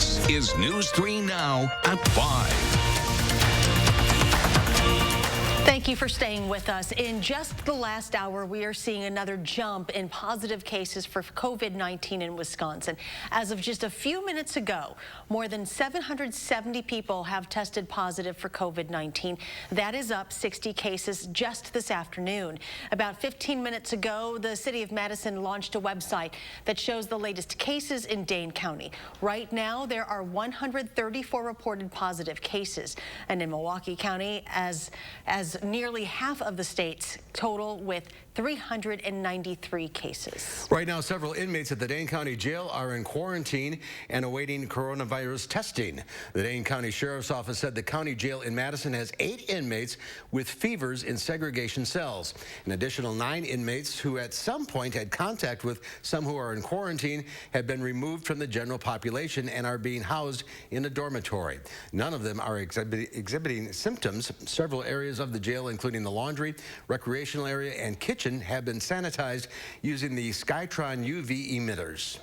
This is News 3 Now at 5. Thank you for staying with us. In just the last hour, we are seeing another jump in positive cases for COVID-19 in Wisconsin. As of just a few minutes ago, more than 770 people have tested positive for COVID-19. That is up 60 cases just this afternoon. About 15 minutes ago, the city of Madison launched a website that shows the latest cases in Dane County. Right now, there are 134 reported positive cases. And in Milwaukee County, as nearly half of the state's total with 393 cases. Right now, several inmates at the Dane County Jail are in quarantine and awaiting coronavirus testing. The Dane County Sheriff's Office said the county jail in Madison has 8 inmates with fevers in segregation cells. An additional 9 inmates who at some point had contact with some who are in quarantine have been removed from the general population and are being housed in a dormitory. None of them are exhibiting symptoms. Several areas of the jail, including the laundry, recreational area, and kitchen, have been sanitized using the Skytron UV emitters.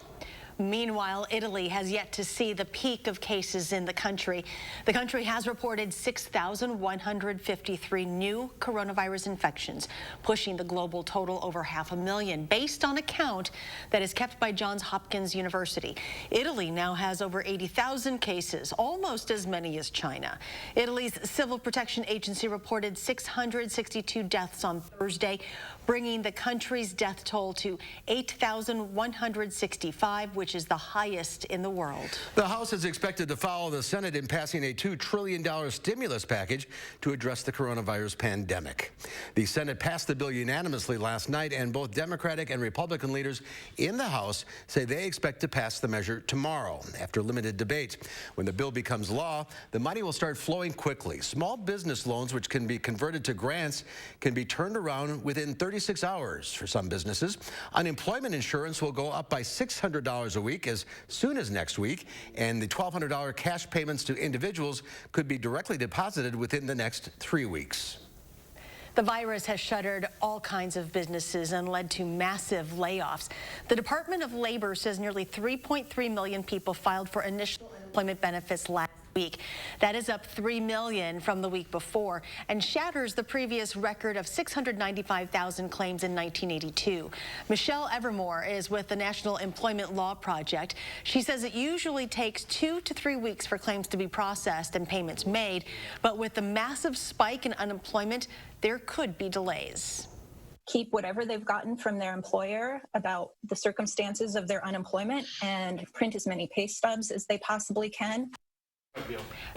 Meanwhile, Italy has yet to see the peak of cases in the country. The country has reported 6,153 new coronavirus infections, pushing the global total over 500,000, based on a count that is kept by Johns Hopkins University. Italy now has over 80,000 cases, almost as many as China. Italy's Civil Protection Agency reported 662 deaths on Thursday, bringing the country's death toll to 8,165, which is the highest in the world. The House is expected to follow the Senate in passing a $2 trillion stimulus package to address the coronavirus pandemic. The Senate passed the bill unanimously last night, and both Democratic and Republican leaders in the House say they expect to pass the measure tomorrow after limited debate. When the bill becomes law, the money will start flowing quickly. Small business loans, which can be converted to grants, can be turned around within 36 hours for some businesses. Unemployment insurance will go up by $600 a week as soon as next week, and the $1,200 cash payments to individuals could be directly deposited within the next 3 weeks. The virus has shuttered all kinds of businesses and led to massive layoffs. The Department of Labor says nearly 3.3 million people filed for initial unemployment benefits last week. That is up 3 million from the week before and shatters the previous record of 695,000 claims in 1982. Michelle Evermore is with the National Employment Law Project. She says it usually takes 2 to 3 weeks for claims to be processed and payments made, but with the massive spike in unemployment, there could be delays. Keep whatever they've gotten from their employer about the circumstances of their unemployment and print as many pay stubs as they possibly can.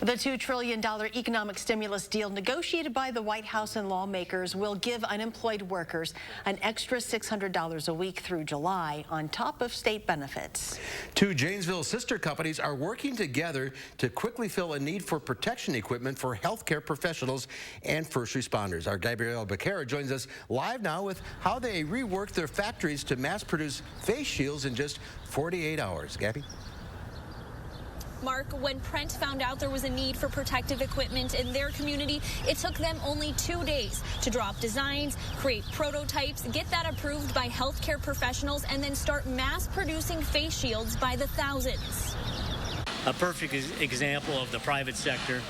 The $2 trillion economic stimulus deal negotiated by the White House and lawmakers will give unemployed workers an extra $600 a week through July on top of state benefits. 2 Janesville sister companies are working together to quickly fill a need for protection equipment for healthcare professionals and first responders. Our Gabrielle Becerra joins us live now with how they reworked their factories to mass produce face shields in just 48 hours. Gabby? Mark, when Prent found out there was a need for protective equipment in their community, it took them only 2 days to draw up designs, create prototypes, get that approved by healthcare professionals, and then start mass producing face shields by the thousands. A perfect example of the private sector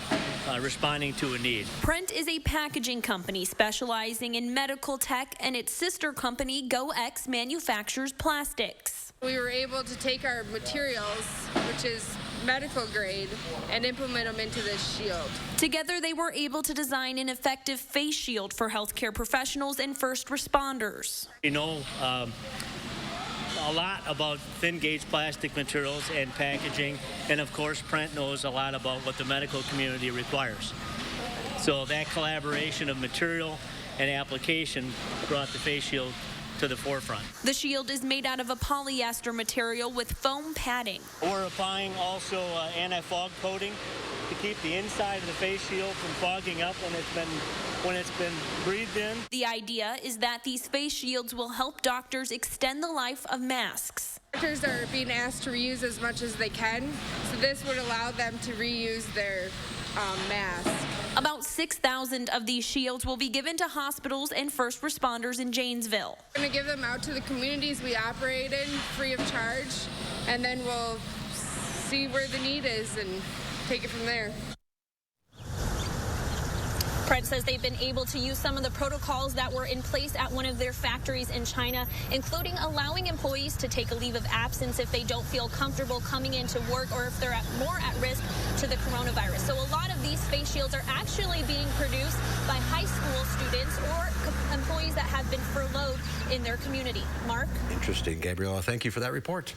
responding to a need. Prent is a packaging company specializing in medical tech, and its sister company, GoX, manufactures plastics. We were able to take our materials, which is medical grade, and implement them into this shield. Together, they were able to design an effective face shield for healthcare professionals and first responders. You know a lot about thin gauge plastic materials and packaging, and of course Prent knows a lot about what the medical community requires. So that collaboration of material and application brought the face shield to the forefront. The shield is made out of a polyester material with foam padding. We're applying also anti-fog coating to keep the inside of the face shield from fogging up when it's been breathed in. The idea is that these face shields will help doctors extend the life of masks. Doctors are being asked to reuse as much as they can, so this would allow them to reuse their mask. About 6,000 of these shields will be given to hospitals and first responders in Janesville. We're going to give them out to the communities we operate in free of charge, and then we'll see where the need is and take it from there. Fred says they've been able to use some of the protocols that were in place at one of their factories in China, including allowing employees to take a leave of absence if they don't feel comfortable coming into work or if they're more at risk to the coronavirus. So a lot of these face shields are actually being produced by high school students or employees that have been furloughed in their community. Mark? Interesting, Gabriella. Thank you for that report.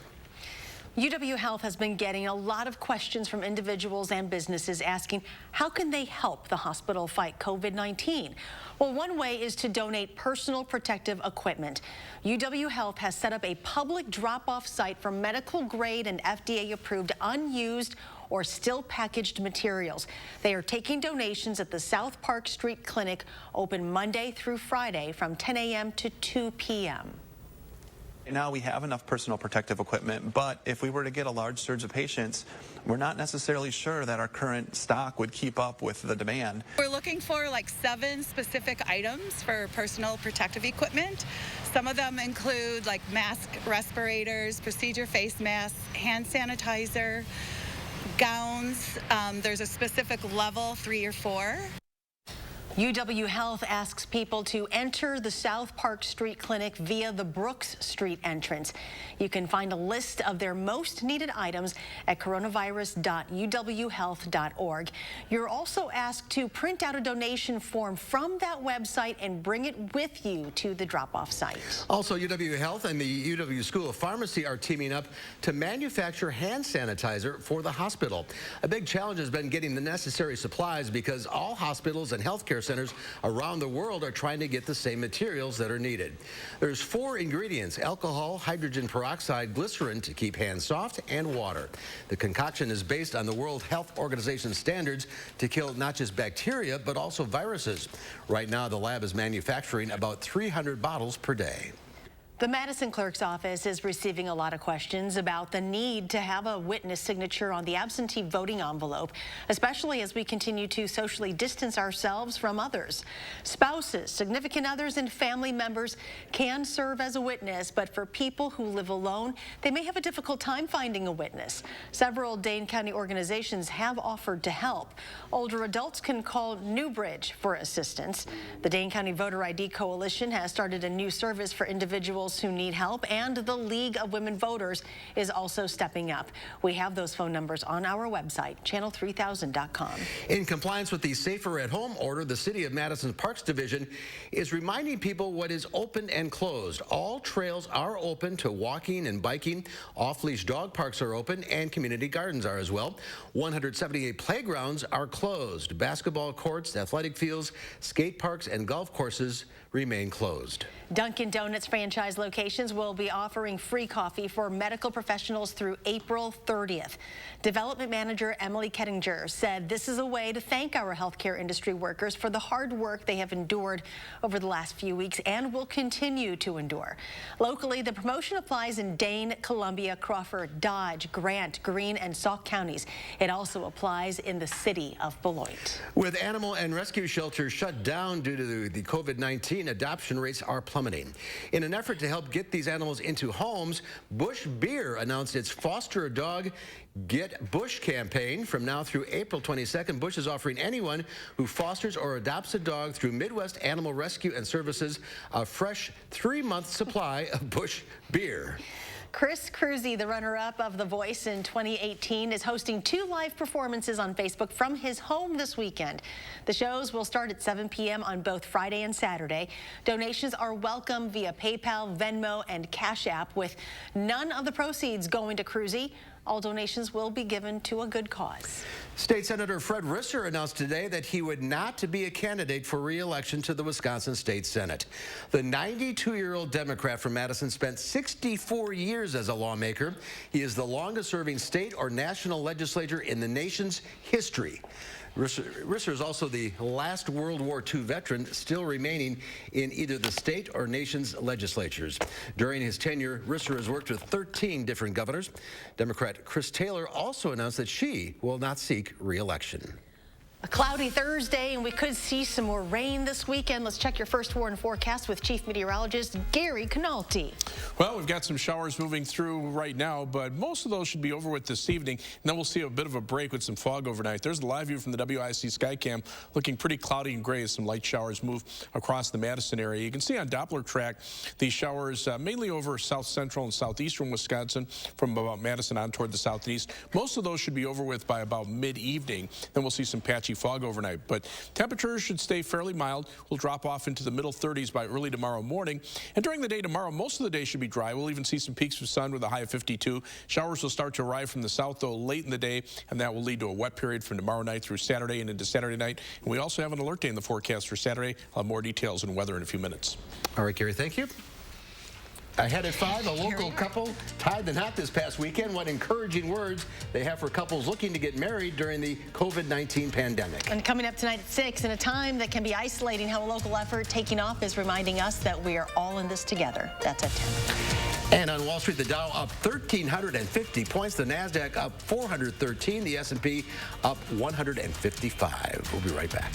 UW Health has been getting a lot of questions from individuals and businesses asking how can they help the hospital fight COVID-19? Well, one way is to donate personal protective equipment. UW Health has set up a public drop-off site for medical grade and FDA-approved unused or still packaged materials. They are taking donations at the South Park Street Clinic, open Monday through Friday from 10 a.m. to 2 p.m. Now we have enough personal protective equipment, but if we were to get a large surge of patients, we're not necessarily sure that our current stock would keep up with the demand. We're looking for like 7 specific items for personal protective equipment. Some of them include like mask, respirators, procedure face masks, hand sanitizer, gowns. There's a specific level, 3 or 4. UW Health asks people to enter the South Park Street Clinic via the Brooks Street entrance. You can find a list of their most needed items at coronavirus.uwhealth.org. You're also asked to print out a donation form from that website and bring it with you to the drop-off site. Also, UW Health and the UW School of Pharmacy are teaming up to manufacture hand sanitizer for the hospital. A big challenge has been getting the necessary supplies because all hospitals and healthcare centers around the world are trying to get the same materials that are needed. There's 4 ingredients: alcohol, hydrogen peroxide, glycerin to keep hands soft, and water. The concoction is based on the World Health Organization standards to kill not just bacteria, but also viruses. Right now, the lab is manufacturing about 300 bottles per day. The Madison clerk's office is receiving a lot of questions about the need to have a witness signature on the absentee voting envelope, especially as we continue to socially distance ourselves from others. Spouses, significant others, and family members can serve as a witness, but for people who live alone, they may have a difficult time finding a witness. Several Dane County organizations have offered to help. Older adults can call Newbridge for assistance. The Dane County Voter ID Coalition has started a new service for individuals who need help, and the League of Women Voters is also stepping up. We have those phone numbers on our website, channel3000.com. In compliance with the Safer at Home order, the City of Madison's Parks Division is reminding people what is open and closed. All trails are open to walking and biking. Off-leash dog parks are open, and community gardens are as well. 178 playgrounds are closed. Basketball courts, athletic fields, skate parks, and golf courses remain closed. Dunkin' Donuts franchise locations will be offering free coffee for medical professionals through April 30th. Development manager Emily Kettinger said this is a way to thank our healthcare industry workers for the hard work they have endured over the last few weeks and will continue to endure. Locally, the promotion applies in Dane, Columbia, Crawford, Dodge, Grant, Greene, and Sauk counties. It also applies in the city of Beloit. With animal and rescue shelters shut down due to the COVID-19, adoption rates are plummeting. In an effort to help get these animals into homes, Bush Beer announced its Foster a Dog, Get Bush campaign. From now through April 22nd, Bush is offering anyone who fosters or adopts a dog through Midwest Animal Rescue and Services a fresh 3-month supply of Bush Beer. Chris Cruzy, the runner-up of The Voice in 2018, is hosting 2 live performances on Facebook from his home this weekend. The shows will start at 7 p.m. on both Friday and Saturday. Donations are welcome via PayPal, Venmo, and Cash App, with none of the proceeds going to Cruzy. All donations will be given to a good cause. State Senator Fred Risser announced today that he would not be a candidate for re-election to the Wisconsin State Senate. The 92-year-old Democrat from Madison spent 64 years as a lawmaker. He is the longest-serving state or national legislator in the nation's history. Risser is also the last World War II veteran still remaining in either the state or nation's legislatures. During his tenure, Risser has worked with 13 different governors. Democrat Chris Taylor also announced that she will not seek re-election. A cloudy Thursday, and we could see some more rain this weekend. Let's check your first warning forecast with Chief Meteorologist Gary Canalti. Well, we've got some showers moving through right now, but most of those should be over with this evening. And then we'll see a bit of a break with some fog overnight. There's a live view from the WIC Skycam, looking pretty cloudy and gray as some light showers move across the Madison area. You can see on Doppler track these showers mainly over south central and southeastern Wisconsin from about Madison on toward the southeast. Most of those should be over with by about mid-evening. Then we'll see some patchy fog overnight, but temperatures should stay fairly mild. We'll drop off into the middle 30s by early tomorrow morning. And during the day tomorrow, most of the day should be dry. We'll even see some peaks of sun with a high of 52. Showers will start to arrive from the south, though, late in the day, and that will lead to a wet period from tomorrow night through Saturday and into Saturday night. And we also have an alert day in the forecast for Saturday. I'll have more details on weather in a few minutes. All right, Gary, thank you. Ahead at 5, a local couple tied the knot this past weekend. What encouraging words they have for couples looking to get married during the COVID-19 pandemic. And coming up tonight at 6, in a time that can be isolating, how a local effort taking off is reminding us that we are all in this together. That's at 10. And on Wall Street, the Dow up 1,350 points, the NASDAQ up 413, the S&P up 155. We'll be right back.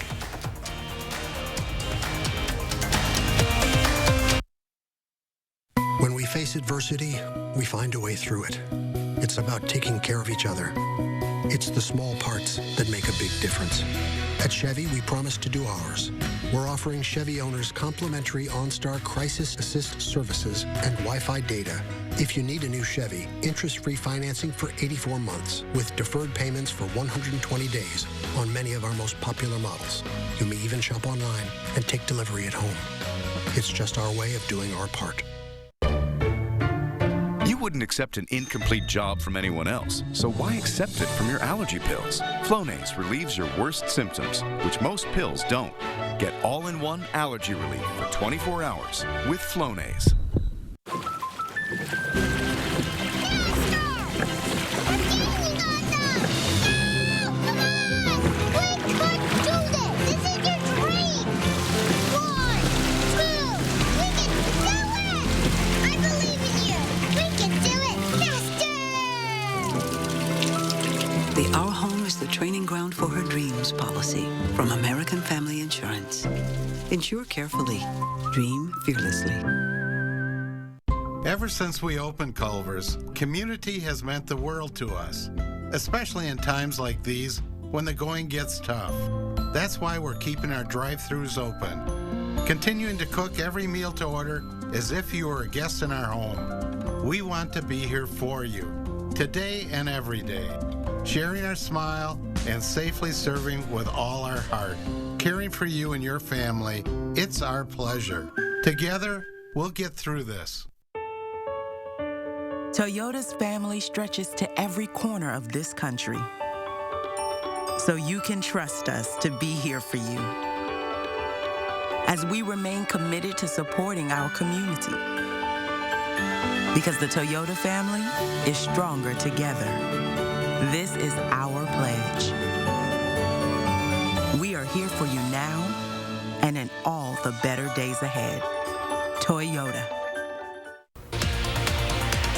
When we face adversity, we find a way through it. It's about taking care of each other. It's the small parts that make a big difference. At Chevy, we promise to do ours. We're offering Chevy owners complimentary OnStar Crisis Assist services and Wi-Fi data. If you need a new Chevy, interest-free financing for 84 months with deferred payments for 120 days on many of our most popular models. You may even shop online and take delivery at home. It's just our way of doing our part. You wouldn't accept an incomplete job from anyone else, so why accept it from your allergy pills? Flonase relieves your worst symptoms, which most pills don't. Get all-in-one allergy relief for 24 hours with Flonase. Our home is the training ground for her dreams policy from American Family Insurance. Insure carefully. Dream fearlessly. Ever since we opened Culver's, community has meant the world to us, especially in times like these when the going gets tough. That's why we're keeping our drive-thrus open, continuing to cook every meal to order as if you were a guest in our home. We want to be here for you, today and every day. Sharing our smile and safely serving with all our heart. Caring for you and your family, it's our pleasure. Together, we'll get through this. Toyota's family stretches to every corner of this country. So you can trust us to be here for you. As we remain committed to supporting our community. Because the Toyota family is stronger together. This is our pledge. We are here for you now and in all the better days ahead. Toyota.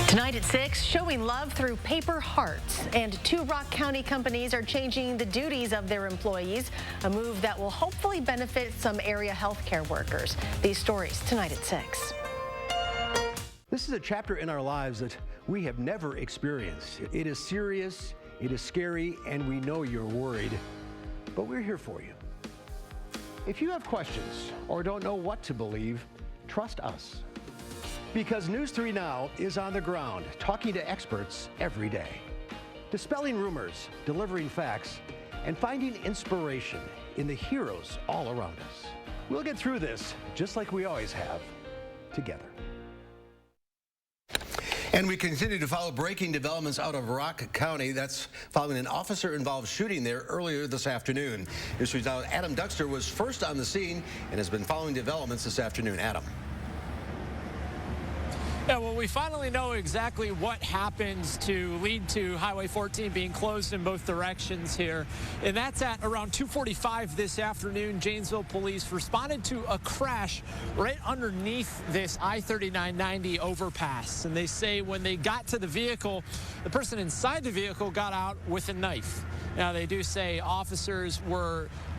Tonight at 6, showing love through paper hearts. And 2 Rock County companies are changing the duties of their employees, a move that will hopefully benefit some area healthcare workers. These stories tonight at 6. This is a chapter in our lives that we have never experienced. It is serious, it is scary, and we know you're worried, but we're here for you. If you have questions or don't know what to believe, trust us. Because News 3 Now is on the ground, talking to experts every day. Dispelling rumors, delivering facts, and finding inspiration in the heroes all around us. We'll get through this, just like we always have, together. And we continue to follow breaking developments out of Rock County. That's following an officer-involved shooting there earlier this afternoon. News 3's Adam Duxter was first on the scene and has been following developments this afternoon. Adam. Yeah, well, we finally know exactly what happens to lead to Highway 14 being closed in both directions here. And that's at around 2:45 this afternoon. Janesville police responded to a crash right underneath this I-3990 overpass. And they say when they got to the vehicle, the person inside the vehicle got out with a knife. Now, they do say officers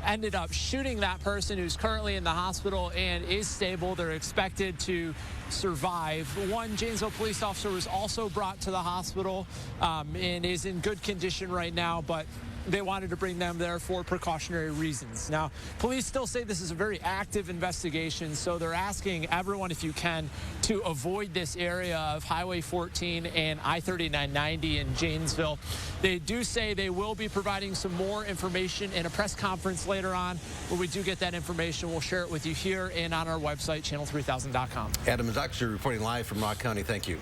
ended up shooting that person who's currently in the hospital and is stable. They're expected to survive. One Janesville police officer was also brought to the hospital and is in good condition right now, but they wanted to bring them there for precautionary reasons. Now, police still say this is a very active investigation, so they're asking everyone, if you can, to avoid this area of Highway 14 and I-3990 in Janesville. They do say they will be providing some more information in a press conference later on. When we do get that information, we'll share it with you here and on our website, channel3000.com. Adam Zucker reporting live from Rock County. Thank you.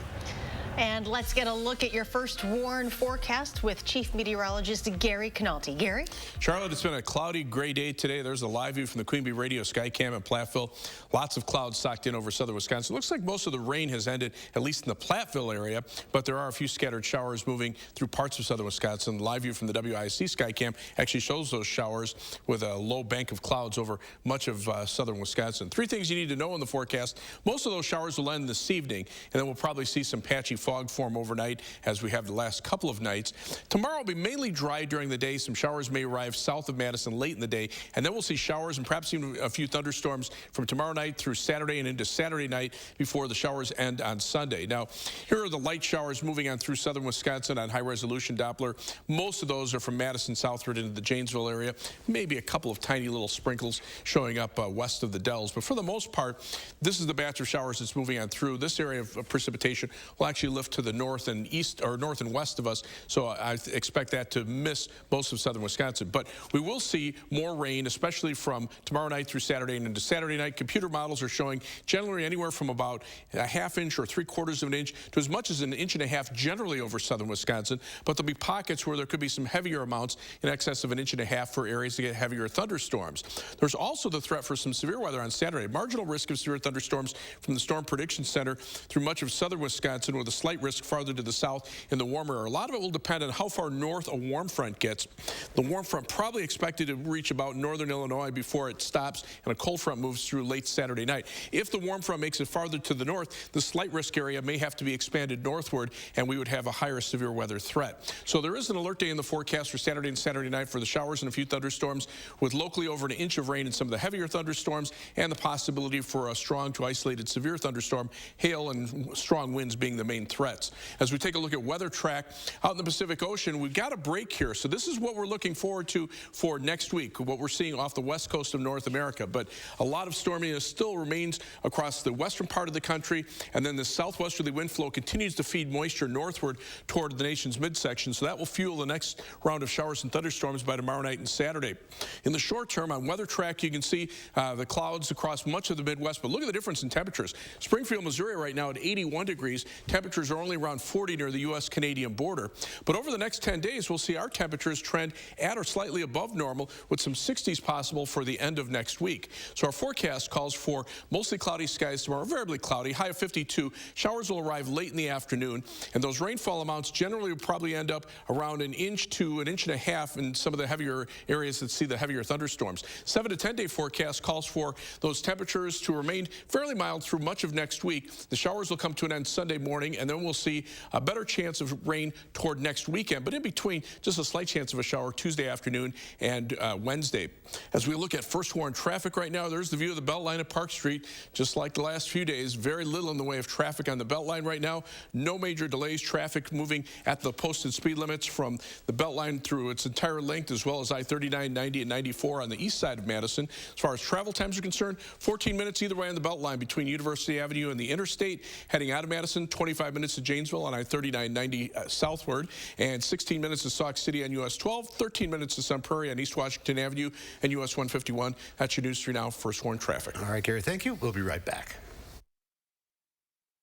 And let's get a look at your first WARN forecast with Chief Meteorologist Gary Canalti. Gary? Charlotte, it's been a cloudy, gray day today. There's a live view from the Queen Bee Radio Skycam in Platteville. Lots of clouds socked in over southern Wisconsin. Looks like most of the rain has ended, at least in the Platteville area, but there are a few scattered showers moving through parts of southern Wisconsin. The live view from the WIC Skycam actually shows those showers with a low bank of clouds over much of southern Wisconsin. Three things you need to know in the forecast. Most of those showers will end this evening, and then we'll probably see some patchy fog form overnight as we have the last couple of nights. Tomorrow will be mainly dry during the day. Some showers may arrive south of Madison late in the day, and then we'll see showers and perhaps even a few thunderstorms from tomorrow night through Saturday and into Saturday night before the showers end on Sunday. Now, here are the light showers moving on through southern Wisconsin on high-resolution Doppler. Most of those are from Madison southward into the Janesville area. Maybe a couple of tiny little sprinkles showing up west of the Dells, but for the most part, this is the batch of showers that's moving on through. This area of precipitation will actually lift to the north and east, or north and west of us, so I expect that to miss most of southern Wisconsin. But we will see more rain, especially from tomorrow night through Saturday and into Saturday night. Computer models are showing generally anywhere from about a half-inch or 3/4 of an inch to as much as an inch and a half generally over southern Wisconsin, but there'll be pockets where there could be some heavier amounts in excess of an inch and a half for areas that get heavier thunderstorms. There's also the threat for some severe weather on Saturday. Marginal risk of severe thunderstorms from the Storm Prediction Center through much of southern Wisconsin, with a slight risk farther to the south in the warmer air. A lot of it will depend on how far north a warm front gets. The warm front probably expected to reach about northern Illinois before it stops and a cold front moves through late Saturday night. If the warm front makes it farther to the north, the slight risk area may have to be expanded northward, and we would have a higher severe weather threat. So there is an alert day in the forecast for Saturday and Saturday night for the showers and a few thunderstorms, with locally over an inch of rain in some of the heavier thunderstorms and the possibility for a strong to isolated severe thunderstorm, hail and strong winds being the main threats. As we take a look at weather track out in the Pacific Ocean, we've got a break here. So this is what we're looking forward to for next week, what we're seeing off the west coast of North America. But a lot of storminess still remains across the western part of the country, and then the southwesterly wind flow continues to feed moisture northward toward the nation's midsection. So that will fuel the next round of showers and thunderstorms by tomorrow night and Saturday. In the short term, on weather track, you can see the clouds across much of the Midwest, but look at the difference in temperatures. Springfield, Missouri right now at 81 degrees. Temperatures are only around 40 near the U.S.-Canadian border. But over the next 10 days, we'll see our temperatures trend at or slightly above normal, with some 60s possible for the end of next week. So our forecast calls for mostly cloudy skies tomorrow, variably cloudy, high of 52. Showers will arrive late in the afternoon, and those rainfall amounts generally will probably end up around an inch to an inch and a half in some of the heavier areas that see the heavier thunderstorms. 7 to 10 day forecast calls for those temperatures to remain fairly mild through much of next week. The showers will come to an end Sunday morning, and then we'll see a better chance of rain toward next weekend, but in between, just a slight chance of a shower Tuesday afternoon and Wednesday. As we look at first warn traffic right now, there's the view of the Beltline at Park Street. Just like the last few days, very little in the way of traffic on the Beltline right now. No major delays. Traffic moving at the posted speed limits from the Beltline through its entire length, as well as I-39, 90, and 94 on the east side of Madison. As far as travel times are concerned, 14 minutes either way on the Beltline between University Avenue and the interstate. Heading out of Madison, 25 minutes to Janesville on I-39, 90 southward, and 16 minutes to Sauk City on US 12, 13 minutes to Sun Prairie on East Washington Avenue and US 151. That's your News 3 Now First Warn traffic. All right, Gary, thank you. We'll be right back.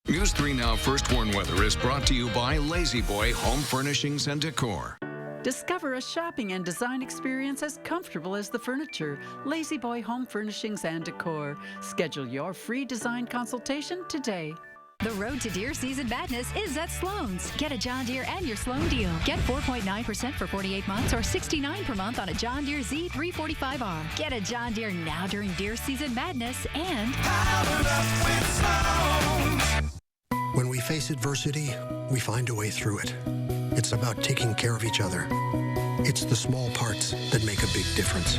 News 3 Now First Warn Weather is brought to you by Lazy Boy Home Furnishings and Decor. Discover a shopping and design experience as comfortable as the furniture. Lazy Boy Home Furnishings and Decor. Schedule your free design consultation today. The road to deer season madness is at Sloan's. Get a John Deere and your Sloan deal. Get 4.9% for 48 months or $69 per month on a John Deere Z345R. Get a John Deere now during deer season madness and When we face adversity, we find a way through it. It's about taking care of each other. It's the small parts that make a big difference.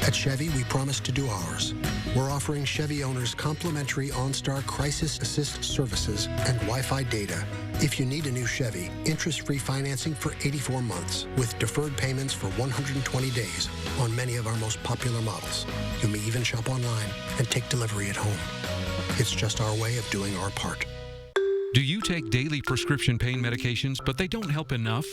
At Chevy, we promise to do ours. We're offering Chevy owners complimentary OnStar Crisis Assist services and Wi-Fi data. If you need a new Chevy, interest-free financing for 84 months with deferred payments for 120 days on many of our most popular models. You may even shop online and take delivery at home. It's just our way of doing our part. Do you take daily prescription pain medications, but they don't help enough?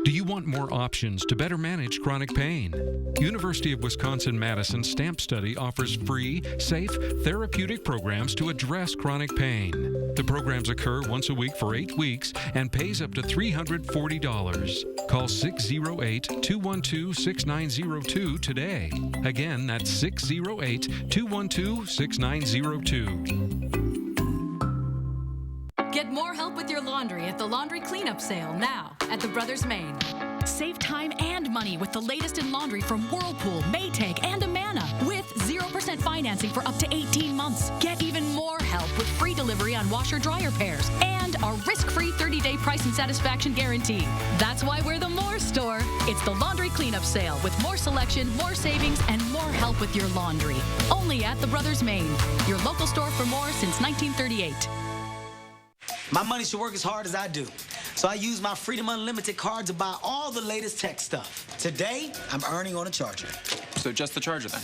Do you want more options to better manage chronic pain? University of Wisconsin-Madison STAMP Study offers free, safe, therapeutic programs to address chronic pain. The programs occur once a week for 8 weeks and pays up to $340. Call 608-212-6902 today. Again, that's 608-212-6902. Get more help with your laundry at the laundry cleanup sale now at the Brothers Maine. Save time and money with the latest in laundry from Whirlpool, Maytag, and Amana with 0% financing for up to 18 months. Get even more help with free delivery on washer-dryer pairs and our risk-free 30-day price and satisfaction guarantee. That's why we're the More Store. It's the laundry cleanup sale with more selection, more savings, and more help with your laundry. Only at the Brothers Maine, your local store for more since 1938. My money should work as hard as I do. So I use my Freedom Unlimited card to buy all the latest tech stuff. Today, I'm earning on a charger. So just the charger then?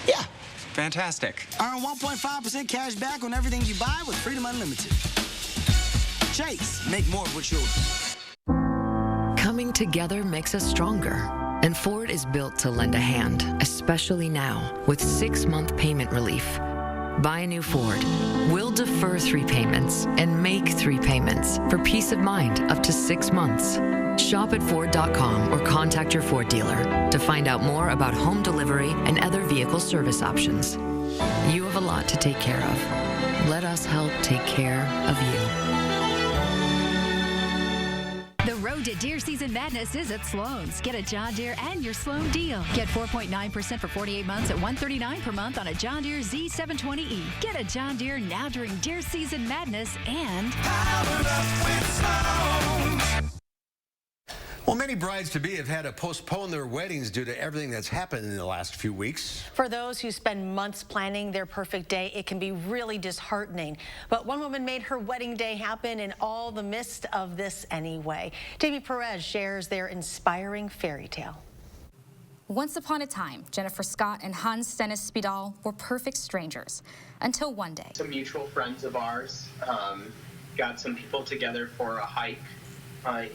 Yeah. Fantastic. Earn 1.5% cash back on everything you buy with Freedom Unlimited. Chase, make more of what's yours. Coming together makes us stronger, and Ford is built to lend a hand, especially now, with 6-month payment relief. Buy a new Ford. We'll defer 3 payments and make 3 payments for peace of mind up to 6 months. Shop at Ford.com or contact your Ford dealer to find out more about home delivery and other vehicle service options. You have a lot to take care of. Let us help take care of you. The road to deer season madness is at Sloan's. Get a John Deere and your Sloan deal. Get 4.9% for 48 months at $139 per month on a John Deere Z720E. Get a John Deere now during deer season madness and Powered up with Sloan's. Well, many brides-to-be have had to postpone their weddings due to everything that's happened in the last few weeks. For those who spend months planning their perfect day, it can be really disheartening. But one woman made her wedding day happen in all the midst of this anyway. Jamie Perez shares their inspiring fairy tale. Once upon a time, Jennifer Scott and Hans Stennis Spidal were perfect strangers until one day. Some mutual friends of ours got some people together for a hike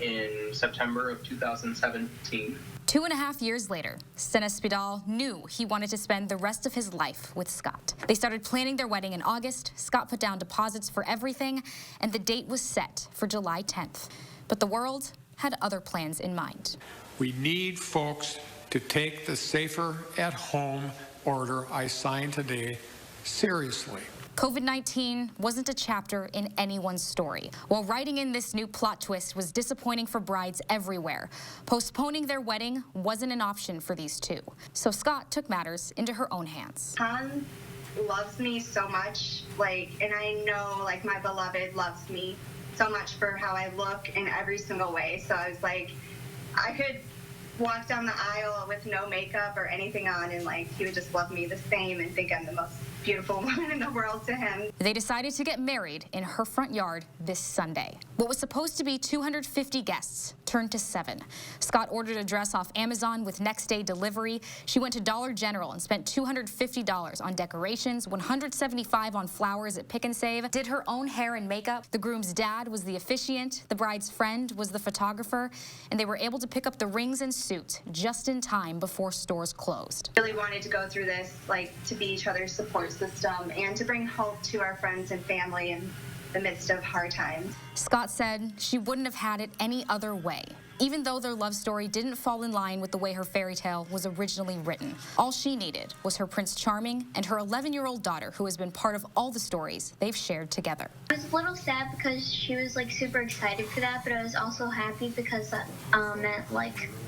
in September of 2017. 2.5 years later, Stennis Spidal knew he wanted to spend the rest of his life with Scott. They started planning their wedding in August. Scott put down deposits for everything, and the date was set for July 10th. But the world had other plans in mind. We need folks to take the safer at home order I signed today seriously. COVID-19 wasn't a chapter in anyone's story. While writing in this new plot twist was disappointing for brides everywhere, postponing their wedding wasn't an option for these two. So Scott took matters into her own hands. Han loves me so much, and I know, my beloved loves me so much for how I look in every single way. So I was like, I could walk down the aisle with no makeup or anything on, and he would just love me the same and think I'm the most beautiful woman in the world to him. They decided to get married in her front yard this Sunday. What was supposed to be 250 guests turned to 7. Scott ordered a dress off Amazon with next day delivery. She went to Dollar General and spent $250 on decorations, $175 on flowers at Pick and Save, did her own hair and makeup. The groom's dad was the officiant, the bride's friend was the photographer, and they were able to pick up the rings and suit just in time before stores closed. Really wanted to go through this, to be each other's support system and to bring hope to our friends and family in the midst of hard times. Scott said she wouldn't have had it any other way, even though their love story didn't fall in line with the way her fairy tale was originally written. All she needed was her Prince Charming and her 11-year-old daughter, who has been part of all the stories they've shared together. I was a little sad because she was super excited for that, but I was also happy because that meant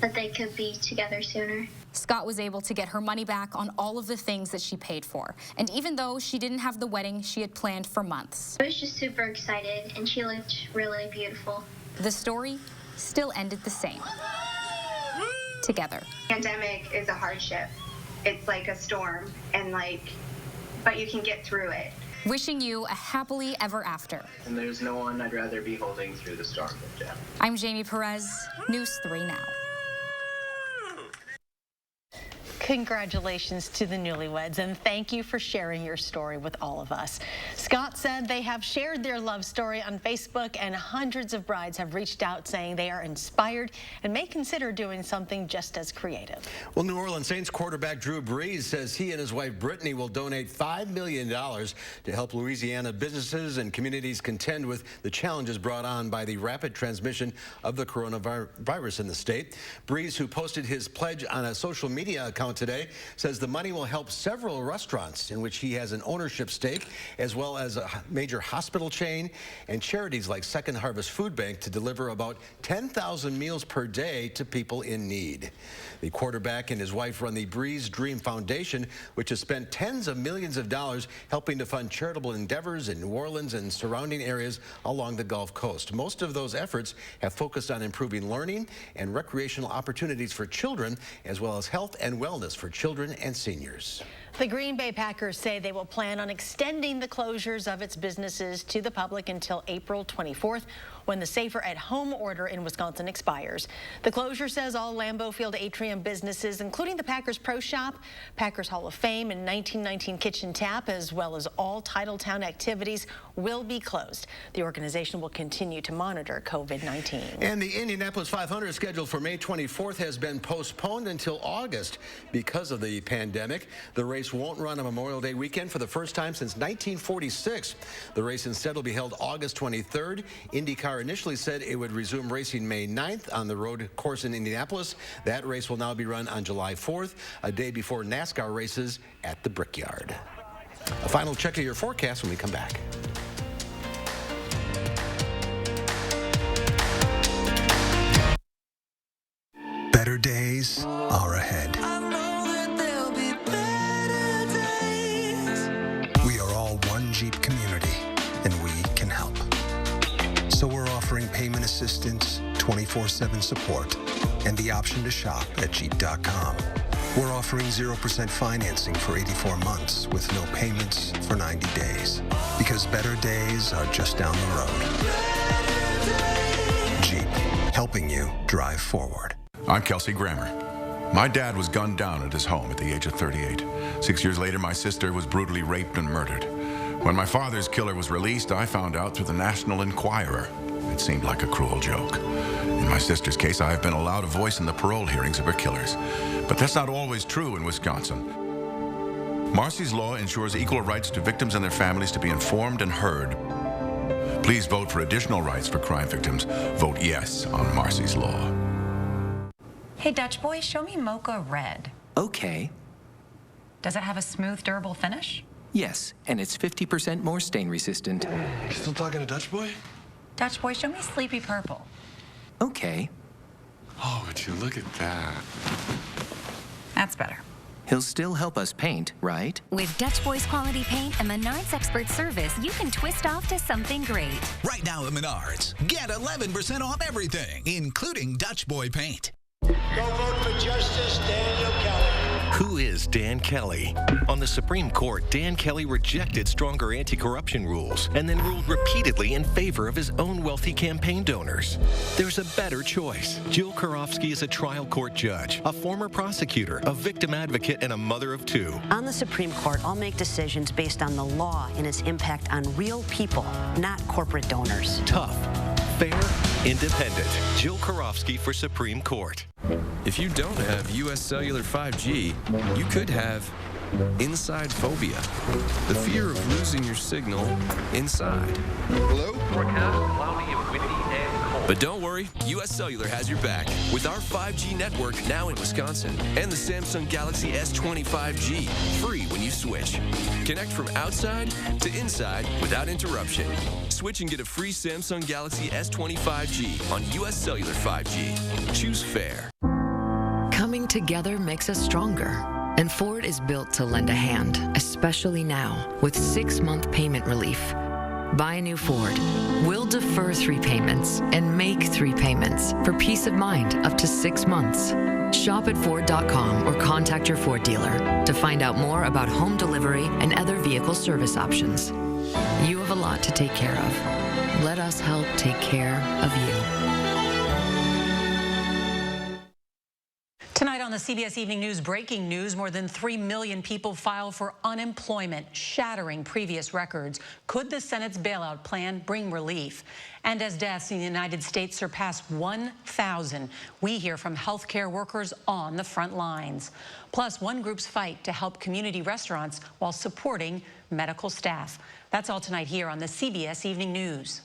that they could be together sooner. Scott was able to get her money back on all of the things that she paid for. And even though she didn't have the wedding she had planned for months. I was just super excited, and she looked really beautiful. The story still ended the same. Together. Pandemic is a hardship. It's like a storm, and but you can get through it. Wishing you a happily ever after. And there's no one I'd rather be holding through the storm than Jen. I'm Jamie Perez, News 3 Now. Congratulations to the newlyweds, and thank you for sharing your story with all of us. Scott said they have shared their love story on Facebook, and hundreds of brides have reached out saying they are inspired and may consider doing something just as creative. Well, New Orleans Saints quarterback Drew Brees says he and his wife Brittany will donate $5 million to help Louisiana businesses and communities contend with the challenges brought on by the rapid transmission of the coronavirus in the state. Brees, who posted his pledge on a social media account today, says the money will help several restaurants in which he has an ownership stake, as well as a major hospital chain and charities like Second Harvest Food Bank to deliver about 10,000 meals per day to people in need. The quarterback and his wife run the Brees Dream Foundation, which has spent tens of millions of dollars helping to fund charitable endeavors in New Orleans and surrounding areas along the Gulf Coast. Most of those efforts have focused on improving learning and recreational opportunities for children, as well as health and wellness for children and seniors. The Green Bay Packers say they will plan on extending the closures of its businesses to the public until April 24th, when the Safer at Home order in Wisconsin expires. The closure says all Lambeau Field Atrium businesses, including the Packers Pro Shop, Packers Hall of Fame, and 1919 Kitchen Tap, as well as all Titletown activities, will be closed. The organization will continue to monitor COVID-19. And the Indianapolis 500 scheduled for May 24th has been postponed until August because of the pandemic. The race won't run on Memorial Day weekend for the first time since 1946. The race instead will be held August 23rd. IndyCar initially said it would resume racing May 9th on the road course in Indianapolis. That race will now be run on July 4th, a day before NASCAR races at the Brickyard. A final check of your forecast when we come back. Better days are ahead. We are all one Jeep community, and we can help. So we're offering payment assistance, 24/7 support, and the option to shop at Jeep.com. We're offering 0% financing for 84 months with no payments for 90 days. Because better days are just down the road. Jeep, helping you drive forward. I'm Kelsey Grammer. My dad was gunned down at his home at the age of 38. 6 years later, my sister was brutally raped and murdered. When my father's killer was released, I found out through the National Enquirer. It seemed like a cruel joke. In my sister's case, I have been allowed a voice in the parole hearings of her killers. But that's not always true in Wisconsin. Marcy's Law ensures equal rights to victims and their families to be informed and heard. Please vote for additional rights for crime victims. Vote yes on Marcy's Law. Hey, Dutch boy, show me Mocha Red. Okay. Does it have a smooth, durable finish? Yes, and it's 50% more stain resistant. You still talking to Dutch boy? Dutch boy, show me Sleepy Purple. Okay. Oh, would you look at that? That's better. He'll still help us paint, right? With Dutch Boy's quality paint and Menards expert service, you can twist off to something great. Right now at Menards, get 11% off everything, including Dutch Boy paint. Go vote for Justice Daniel Kelly. Who is Dan Kelly? On the Supreme Court, Dan Kelly rejected stronger anti-corruption rules and then ruled repeatedly in favor of his own wealthy campaign donors. There's a better choice. Jill Karofsky is a trial court judge, a former prosecutor, a victim advocate, and a mother of two. On the Supreme Court, I'll make decisions based on the law and its impact on real people, not corporate donors. Tough, fair, independent. Jill Karofsky for Supreme Court. If you don't have U.S. Cellular 5G, you could have Insidephobia, the fear of losing your signal inside. Hello? Forecast cloudy and windy and cold. But don't worry, U.S. Cellular has your back with our 5G network now in Wisconsin and the Samsung Galaxy S20 5G, free when you switch. Connect from outside to inside without interruption. Switch and get a free Samsung Galaxy S20 5G on U.S. Cellular 5G. Choose fair. Coming together makes us stronger. And Ford is built to lend a hand, especially now, with 6-month payment relief. Buy a new Ford. We'll defer 3 payments and make 3 payments for peace of mind up to 6 months. Shop at Ford.com or contact your Ford dealer to find out more about home delivery and other vehicle service options. You have a lot to take care of. Let us help take care of you. Tonight on the CBS Evening News, breaking news, more than 3 million people file for unemployment, shattering previous records. Could the Senate's bailout plan bring relief? And as deaths in the United States surpass 1,000, we hear from healthcare workers on the front lines. Plus, one group's fight to help community restaurants while supporting medical staff. That's all tonight here on the CBS Evening News.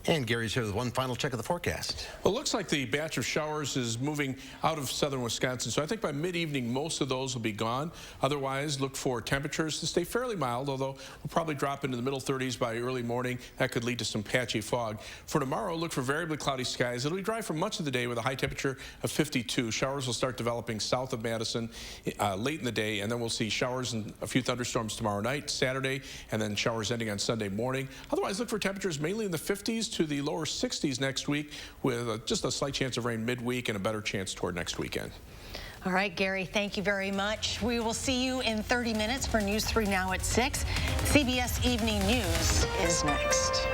And Gary's here with one final check of the forecast. Well, it looks like the batch of showers is moving out of southern Wisconsin, so I think by mid-evening most of those will be gone. Otherwise, look for temperatures to stay fairly mild, although we'll probably drop into the middle 30s by early morning. That could lead to some patchy fog. For tomorrow, look for variably cloudy skies. It'll be dry for much of the day with a high temperature of 52. Showers will start developing south of Madison late in the day, and then we'll see showers and a few thunderstorms tomorrow night, Saturday, and then showers ending on Sunday morning. Otherwise, look for temperatures mainly in the 50s to the lower 60s next week, with just a slight chance of rain midweek and a better chance toward next weekend. All right, Gary, thank you very much. We will see you in 30 minutes for News 3 Now at 6. CBS Evening News is next.